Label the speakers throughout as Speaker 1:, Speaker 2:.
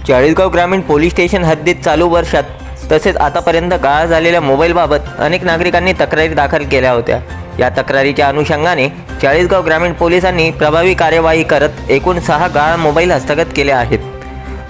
Speaker 1: चाळीसगाव ग्रामीण police station हद्दीत चालू वर्षात तसेच आतापर्यंत गहाळ झालेल्या मोबाईलबाबत अनेक नागरिकांनी तक्रारी दाखल केल्या होत्या। या तक्रारीच्या अनुषंगाने चाळीसगाव ग्रामीण पोलिसांनी प्रभावी कार्यवाही करत एकूण 6 गहाळ मोबाईल हस्तगत केले आहेत।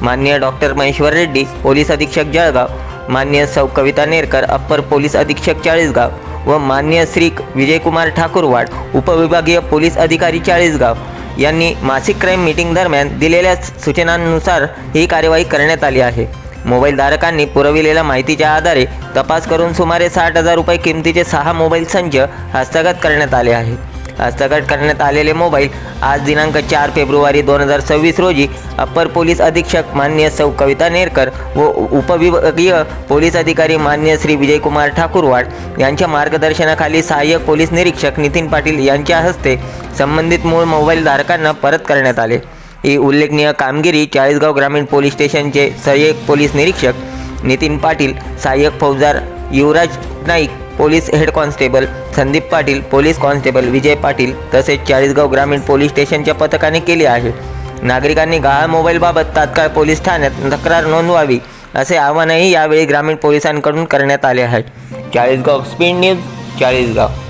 Speaker 1: माननीय डॉक्टर महेश्वर रेड्डी, पोलीस अधीक्षक जळगाव, माननीय सौ कविता नेरकर, अप्पर पोलीस अधीक्षक चाळीसगाव व माननीय श्री विजयकुमार ठाकूरवाड, उपविभागीय पोलीस अधिकारी चाळीसगाव यांनी मासिक क्राईम मीटिंग दरम्यान दिलेल्या सूचनांनुसार ही कार्यवाही करण्यात आली आहे। मोबाईल धारकांनी पुरविलेल्या माहितीच्या आधारे तपास करून सुमारे 60,000 रुपये किमतीचे 6 मोबाईल संच हस्तगत करण्यात आले आहे। हस्तगत करण्यात आलेले मोबाईल आज दिनांक 4 फेब्रुवारी 2026 रोजी अप्पर पोलीस अधीक्षक माननीय सौ कविता नेरकर व उपविभागीय पोलीस अधिकारी माननीय श्री विजयकुमार ठाकूरवाड यांच्या मार्गदर्शनाखाली सहाय्यक पोलीस निरीक्षक नितीन पाटील यांच्या हस्ते संबंधित मूळ मोबाईल धारकांना परत करण्यात आले। ही उल्लेखनीय कामगिरी चाळीसगाव ग्रामीण पोलीस स्टेशनचे सहाय्यक पोलीस निरीक्षक नितीन पाटील, सहाय्यक फौजदार Yuvraj Naik, police head constable Sandeep Patil, police constable Vijay Patil तसेच चाळीसगाव ग्रामीण पोलीस स्टेशनच्या पथकाने केली आहे। नागरिकांनी गहाळ मोबाईलबाबत तात्काळ पोलीस ठाण्यात तक्रार नोंदवावी असे आवाहनही यावेळी ग्रामीण पोलिसांकडून करण्यात आले आहे। Chalisgaon speed news, Chalisgaon.